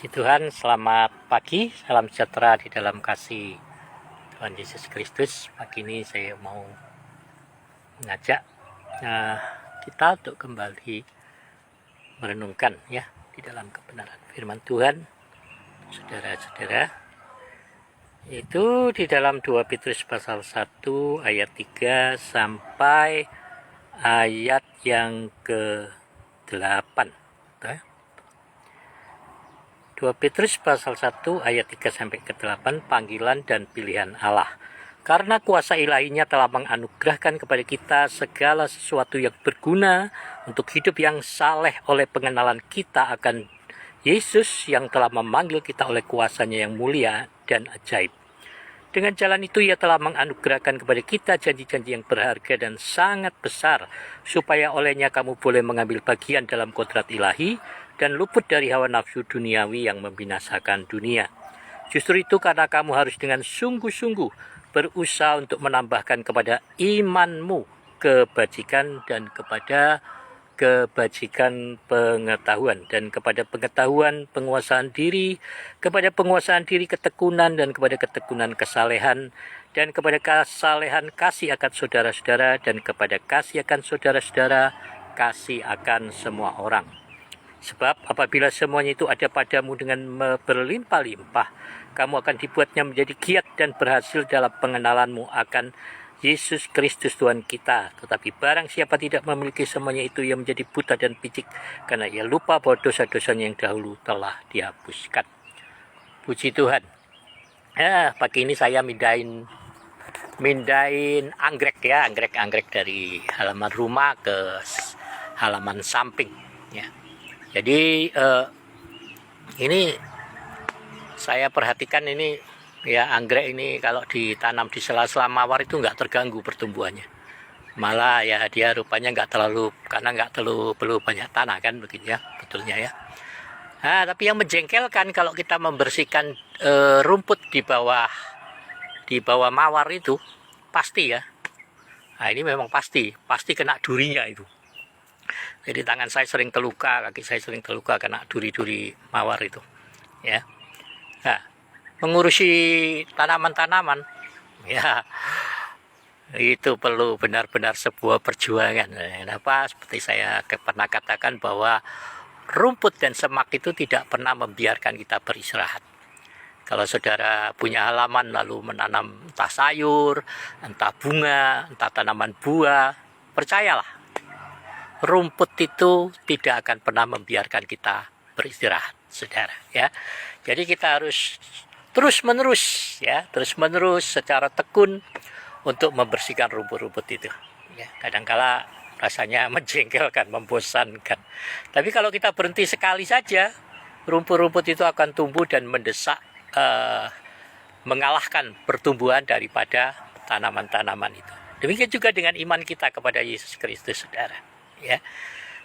Puji Tuhan, selamat pagi, salam sejahtera di dalam kasih Tuhan Yesus Kristus. Pagi ini saya mau mengajak kita untuk kembali merenungkan ya di dalam kebenaran firman Tuhan, saudara-saudara. Itu di dalam 2 Petrus pasal 1 ayat 3 sampai ayat yang ke-8. 2 Petrus pasal 1 ayat 3 sampai ke-8, panggilan dan pilihan Allah. Karena kuasa ilahinya telah menganugerahkan kepada kita segala sesuatu yang berguna untuk hidup yang saleh oleh pengenalan kita akan Yesus yang telah memanggil kita oleh kuasanya yang mulia dan ajaib. Dengan jalan itu ia telah menganugerahkan kepada kita janji-janji yang berharga dan sangat besar, supaya olehnya kamu boleh mengambil bagian dalam kodrat ilahi dan luput dari hawa nafsu duniawi yang membinasakan dunia. Justru itu karena kamu harus dengan sungguh-sungguh berusaha untuk menambahkan kepada imanmu kebajikan dan kepada kebajikan pengetahuan, dan kepada pengetahuan penguasaan diri, kepada penguasaan diri ketekunan, dan kepada ketekunan kesalehan, dan kepada kesalehan kasih akan saudara-saudara, dan kepada kasih akan saudara-saudara kasih akan semua orang. Sebab apabila semuanya itu ada padamu dengan berlimpah-limpah, kamu akan dibuatnya menjadi giat dan berhasil dalam pengenalanmu akan Yesus Kristus Tuhan kita. Tetapi barang siapa tidak memiliki semuanya itu, ia menjadi buta dan picik, karena ia lupa bahwa dosa-dosanya yang dahulu telah dihapuskan. Puji Tuhan. Pagi ini saya mindahin anggrek ya, anggrek dari halaman rumah ke halaman samping ya. Jadi ini saya perhatikan ini ya, anggrek ini kalau ditanam di sela-sela mawar itu nggak terganggu pertumbuhannya. Malah ya dia rupanya karena nggak perlu banyak tanah kan begitu ya, betulnya ya. Tapi yang menjengkelkan kalau kita membersihkan rumput di bawah mawar itu pasti ya. Ini memang pasti kena durinya itu. Jadi tangan saya sering terluka, kaki saya sering terluka karena duri-duri mawar itu ya. Mengurusi tanaman-tanaman ya, itu perlu benar-benar sebuah perjuangan. Kenapa? Seperti saya pernah katakan bahwa rumput dan semak itu tidak pernah membiarkan kita beristirahat. Kalau saudara punya halaman lalu menanam entah sayur, entah bunga, entah tanaman buah, percayalah, rumput itu tidak akan pernah membiarkan kita beristirahat, saudara ya. Jadi kita harus terus menerus secara tekun untuk membersihkan rumput-rumput itu ya. Kadangkala rasanya menjengkelkan, membosankan. Tapi kalau kita berhenti sekali saja, rumput-rumput itu akan tumbuh dan mendesak, mengalahkan pertumbuhan daripada tanaman-tanaman itu. Demikian juga dengan iman kita kepada Yesus Kristus, saudara ya.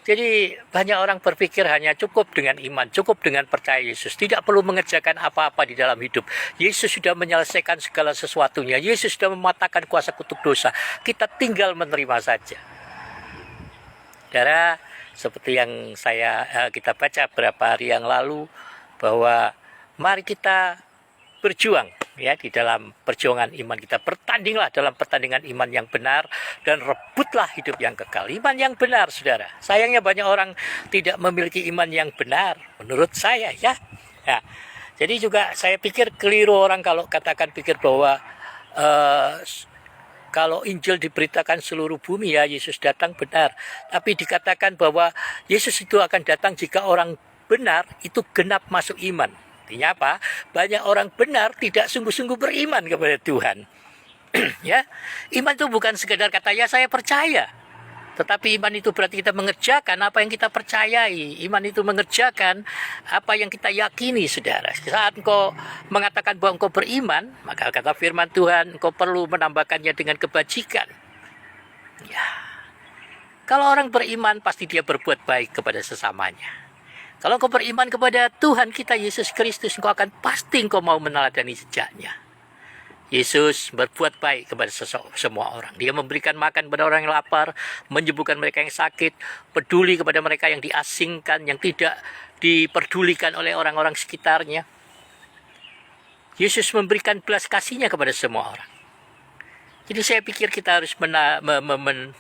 Jadi banyak orang berpikir hanya cukup dengan iman, cukup dengan percaya Yesus, tidak perlu mengerjakan apa-apa di dalam hidup. Yesus sudah menyelesaikan segala sesuatunya. Yesus sudah mematahkan kuasa kutuk dosa. Kita tinggal menerima saja. Saudara, seperti yang kita baca beberapa hari yang lalu, bahwa mari kita berjuang ya di dalam perjuangan iman kita. Bertandinglah dalam pertandingan iman yang benar dan rebutlah hidup yang kekal. Iman yang benar, saudara. Sayangnya banyak orang tidak memiliki iman yang benar menurut saya ya. Jadi juga saya pikir keliru orang kalau pikir bahwa kalau Injil diberitakan seluruh bumi ya Yesus datang, benar. Tapi dikatakan bahwa Yesus itu akan datang jika orang benar itu genap masuk iman. Artinya apa? Banyak orang benar tidak sungguh-sungguh beriman kepada Tuhan. Ya, iman itu bukan sekedar kata ya saya percaya. Tetapi iman itu berarti kita mengerjakan apa yang kita percayai. Iman itu mengerjakan apa yang kita yakini, saudara. Saat engkau mengatakan bahwa engkau beriman, maka kata firman Tuhan, engkau perlu menambahkannya dengan kebajikan. Ya. Kalau orang beriman pasti dia berbuat baik kepada sesamanya. Kalau engkau beriman kepada Tuhan kita Yesus Kristus, engkau mau meneladani jejaknya. Yesus berbuat baik kepada semua orang. Dia memberikan makan kepada orang yang lapar, menyembuhkan mereka yang sakit, peduli kepada mereka yang diasingkan, yang tidak diperdulikan oleh orang-orang sekitarnya. Yesus memberikan belas kasihnya kepada semua orang. Jadi saya pikir kita harus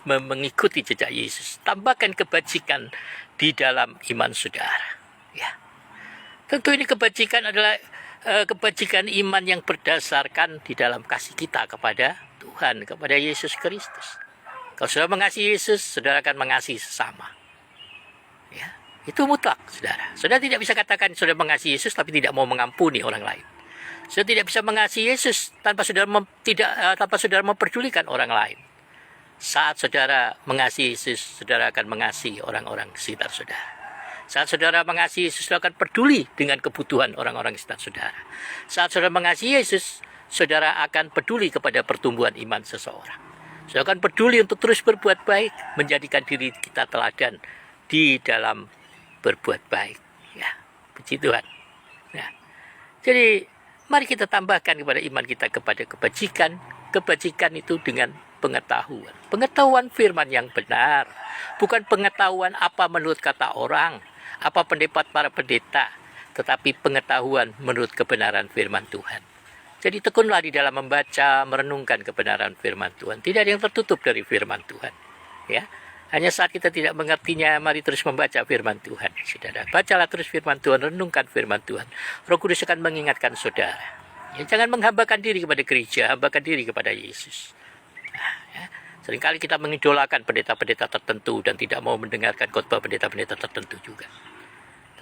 mengikuti jejak Yesus. Tambahkan kebajikan di dalam iman saudara. Ya. Tentu ini kebajikan adalah kebajikan iman yang berdasarkan di dalam kasih kita kepada Tuhan, kepada Yesus Kristus. Kalau saudara mengasihi Yesus, saudara akan mengasihi sesama. Ya, itu mutlak, saudara. Saudara tidak bisa katakan saudara mengasihi Yesus tapi tidak mau mengampuni orang lain. Saudara tidak bisa mengasihi Yesus tanpa saudara memperdulikan orang lain. Saat saudara mengasihi Yesus, saudara akan mengasihi orang-orang sekitar saudara. Saat saudara mengasihi Yesus, saudara akan peduli dengan kebutuhan orang-orang sekitar saudara. Saat saudara mengasihi Yesus, saudara akan peduli kepada pertumbuhan iman seseorang. Saudara akan peduli untuk terus berbuat baik, menjadikan diri kita teladan di dalam berbuat baik. Ya, puji Tuhan. Nah, jadi mari kita tambahkan kepada iman kita kepada kebajikan. Kebajikan itu dengan pengetahuan. Pengetahuan firman yang benar. Bukan pengetahuan apa menurut kata orang, apa pendapat para pendeta, tetapi pengetahuan menurut kebenaran firman Tuhan. Jadi tekunlah di dalam membaca, merenungkan kebenaran firman Tuhan. Tidak ada yang tertutup dari firman Tuhan. Ya, hanya saat kita tidak mengertinya, mari terus membaca firman Tuhan. Saudara, bacalah terus firman Tuhan, renungkan firman Tuhan. Roh Kudus akan mengingatkan saudara. Ya, jangan menghambakan diri kepada gereja, hambakan diri kepada Yesus. Nah, ya, seringkali kita mengidolakan pendeta-pendeta tertentu dan tidak mau mendengarkan khotbah pendeta-pendeta tertentu juga.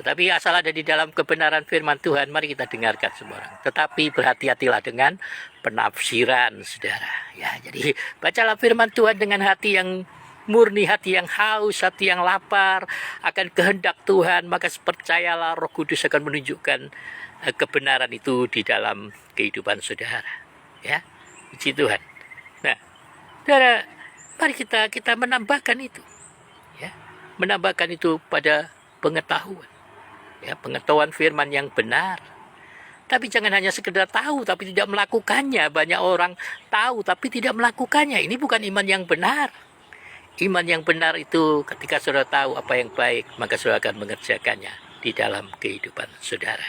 Tetapi asal ada di dalam kebenaran firman Tuhan, mari kita dengarkan semua orang. Tetapi berhati-hatilah dengan penafsiran, saudara. Ya, jadi bacalah firman Tuhan dengan hati yang murni, hati yang haus, hati yang lapar akan kehendak Tuhan. Maka percayalah Roh Kudus akan menunjukkan kebenaran itu di dalam kehidupan saudara. Ya, puji Tuhan. Nah, saudara, mari kita menambahkan itu. Ya, menambahkan itu pada pengetahuan. Ya, pengetahuan firman yang benar. Tapi jangan hanya sekedar tahu tapi tidak melakukannya. Banyak orang tahu tapi tidak melakukannya. Ini bukan iman yang benar. Iman yang benar itu ketika saudara tahu apa yang baik, maka saudara akan mengerjakannya di dalam kehidupan saudara.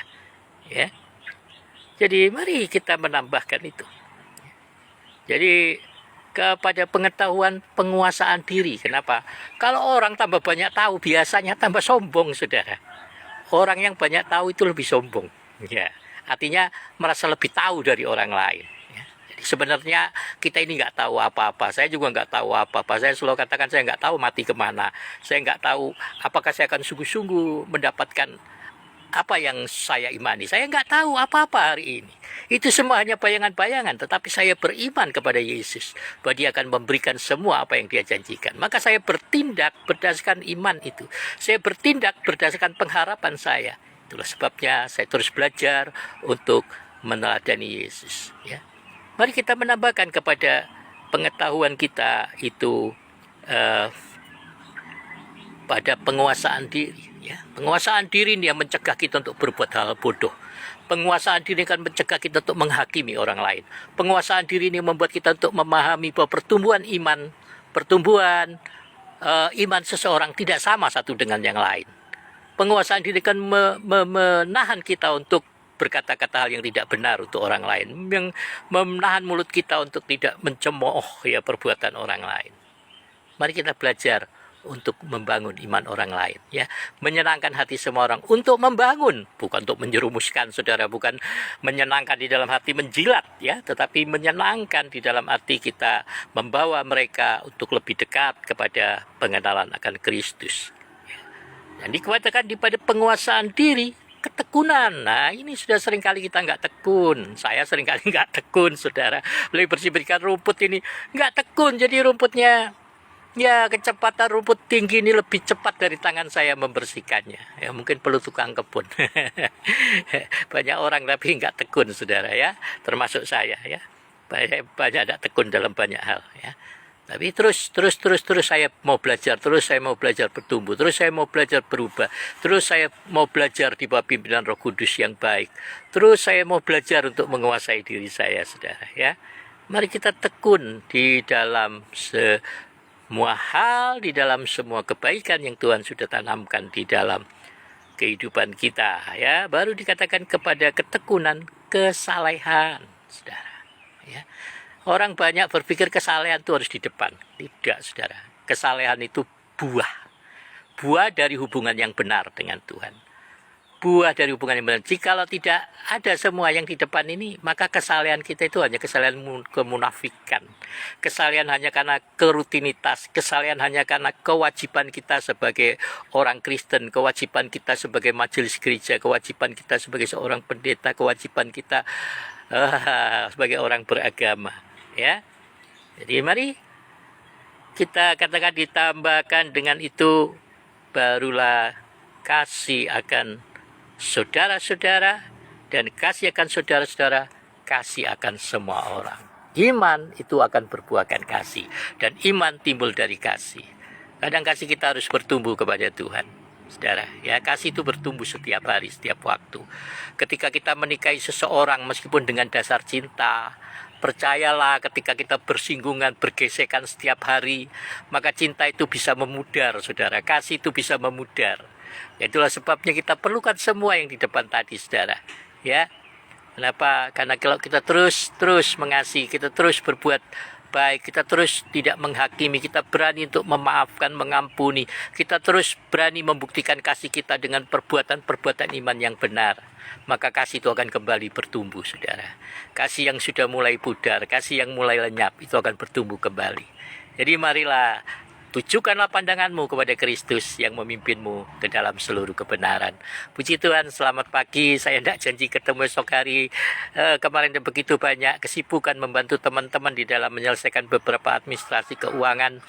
Ya. Jadi mari kita menambahkan itu. Jadi kepada pengetahuan penguasaan diri. Kenapa? Kalau orang tambah banyak tahu biasanya tambah sombong, saudara. Orang yang banyak tahu itu lebih sombong. Ya, artinya merasa lebih tahu dari orang lain. Ya. Jadi sebenarnya kita ini nggak tahu apa-apa. Saya juga nggak tahu apa-apa. Saya selalu katakan saya nggak tahu mati kemana. Saya nggak tahu apakah saya akan sungguh-sungguh mendapatkan apa yang saya imani. Saya nggak tahu apa-apa hari ini. Itu semua hanya bayangan-bayangan. Tetapi saya beriman kepada Yesus, bahwa Dia akan memberikan semua apa yang Dia janjikan. Maka saya bertindak berdasarkan iman itu. Saya bertindak berdasarkan pengharapan saya. Itulah sebabnya saya terus belajar untuk meneladani Yesus. Ya. Mari kita menambahkan kepada pengetahuan kita itu pada penguasaan diri. Ya, penguasaan diri ini yang mencegah kita untuk berbuat hal bodoh. Penguasaan diri akan mencegah kita untuk menghakimi orang lain. Penguasaan diri ini membuat kita untuk memahami bahwa pertumbuhan iman seseorang tidak sama satu dengan yang lain. Penguasaan diri akan menahan kita untuk berkata-kata hal yang tidak benar untuk orang lain, yang menahan mulut kita untuk tidak mencemooh perbuatan orang lain. Mari kita belajar untuk membangun iman orang lain, ya, menyenangkan hati semua orang, untuk membangun, bukan untuk menjerumuskan, saudara, bukan menyenangkan di dalam hati menjilat, ya, tetapi menyenangkan di dalam hati kita membawa mereka untuk lebih dekat kepada pengenalan akan Kristus. Dan dikatakan pada penguasaan diri, ketekunan. Nah, ini sudah seringkali kita nggak tekun. Saya seringkali nggak tekun, saudara. Lebih bersihkan rumput ini nggak tekun, jadi rumputnya, ya, kecepatan rumput tinggi ini lebih cepat dari tangan saya membersihkannya. Ya, mungkin perlu tukang kebun. Banyak orang tapi nggak tekun, saudara, ya. Termasuk saya, ya. Banyak tidak tekun dalam banyak hal, ya. Tapi terus saya mau belajar, terus saya mau belajar bertumbuh, terus saya mau belajar berubah, terus saya mau belajar di bawah pimpinan Roh Kudus yang baik, terus saya mau belajar untuk menguasai diri saya, saudara, ya. Mari kita tekun di dalam semua hal, di dalam semua kebaikan yang Tuhan sudah tanamkan di dalam kehidupan kita, ya. Baru dikatakan kepada ketekunan kesalehan, saudara. Ya. Orang banyak berpikir kesalehan itu harus di depan. Tidak, saudara. Kesalehan itu buah dari hubungan yang benar dengan Tuhan. Buah dari hubungan yang benar. Jikalau tidak ada semua yang di depan ini, maka kesalehan kita itu hanya kesalehan kemunafikan. Kesalehan hanya karena kerutinitas, kesalehan hanya karena kewajiban kita sebagai orang Kristen, kewajiban kita sebagai majelis gereja, kewajiban kita sebagai seorang pendeta, kewajiban kita sebagai orang beragama, ya. Jadi mari kita katakan ditambahkan dengan itu, barulah kasih akan saudara-saudara, dan kasih akan saudara-saudara, kasih akan semua orang. Iman itu akan berbuahkan kasih, dan iman timbul dari kasih. Kadang kasih kita harus bertumbuh kepada Tuhan, saudara. Ya, kasih itu bertumbuh setiap hari, setiap waktu. Ketika kita menikahi seseorang, meskipun dengan dasar cinta, percayalah ketika kita bersinggungan, bergesekan setiap hari, maka cinta itu bisa memudar, saudara. Kasih itu bisa memudar. Itulah sebabnya kita perlukan semua yang di depan tadi, saudara. Ya, kenapa? Karena kalau kita terus mengasihi, kita terus berbuat baik, kita terus tidak menghakimi, kita berani untuk memaafkan, mengampuni, kita terus berani membuktikan kasih kita dengan perbuatan-perbuatan iman yang benar, maka kasih itu akan kembali bertumbuh, saudara. Kasih yang sudah mulai pudar, kasih yang mulai lenyap, itu akan bertumbuh kembali. Jadi marilah tujukanlah pandanganmu kepada Kristus yang memimpinmu ke dalam seluruh kebenaran. Puji Tuhan, selamat pagi. Saya tidak janji ketemu esok hari. Kemarin ada begitu banyak kesibukan membantu teman-teman di dalam menyelesaikan beberapa administrasi keuangan,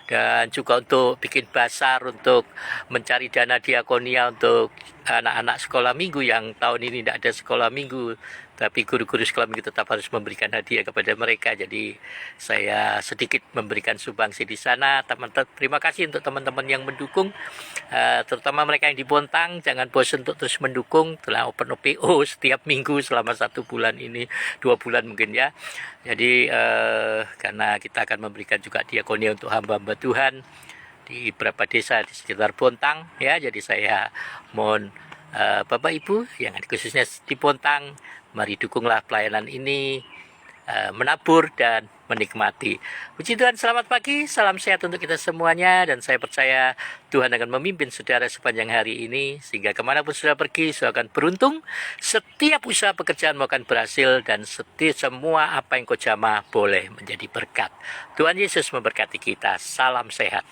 dan juga untuk bikin basar, untuk mencari dana diakonia untuk anak-anak sekolah minggu yang tahun ini tidak ada sekolah minggu, tapi guru-guru sekolah minggu tetap harus memberikan hadiah kepada mereka. Jadi saya sedikit memberikan sumbangsi di sana. Terima kasih untuk teman-teman yang mendukung, terutama mereka yang di Bontang. Jangan bosan untuk terus mendukung. Telah open OPO setiap minggu selama 1 bulan ini, 2 bulan mungkin, ya. Jadi karena kita akan memberikan juga diakonia untuk hamba-hamba Tuhan di beberapa desa di sekitar Bontang, ya. Jadi saya mohon Bapak Ibu yang khususnya di Bontang, mari dukunglah pelayanan ini, menabur dan menikmati. Puji Tuhan, selamat pagi, salam sehat untuk kita semuanya, dan saya percaya Tuhan akan memimpin saudara sepanjang hari ini, sehingga kemanapun saudara pergi, saudara akan beruntung, setiap usaha pekerjaanmu akan berhasil, dan semua apa yang kau jamah boleh menjadi berkat. Tuhan Yesus memberkati kita, salam sehat.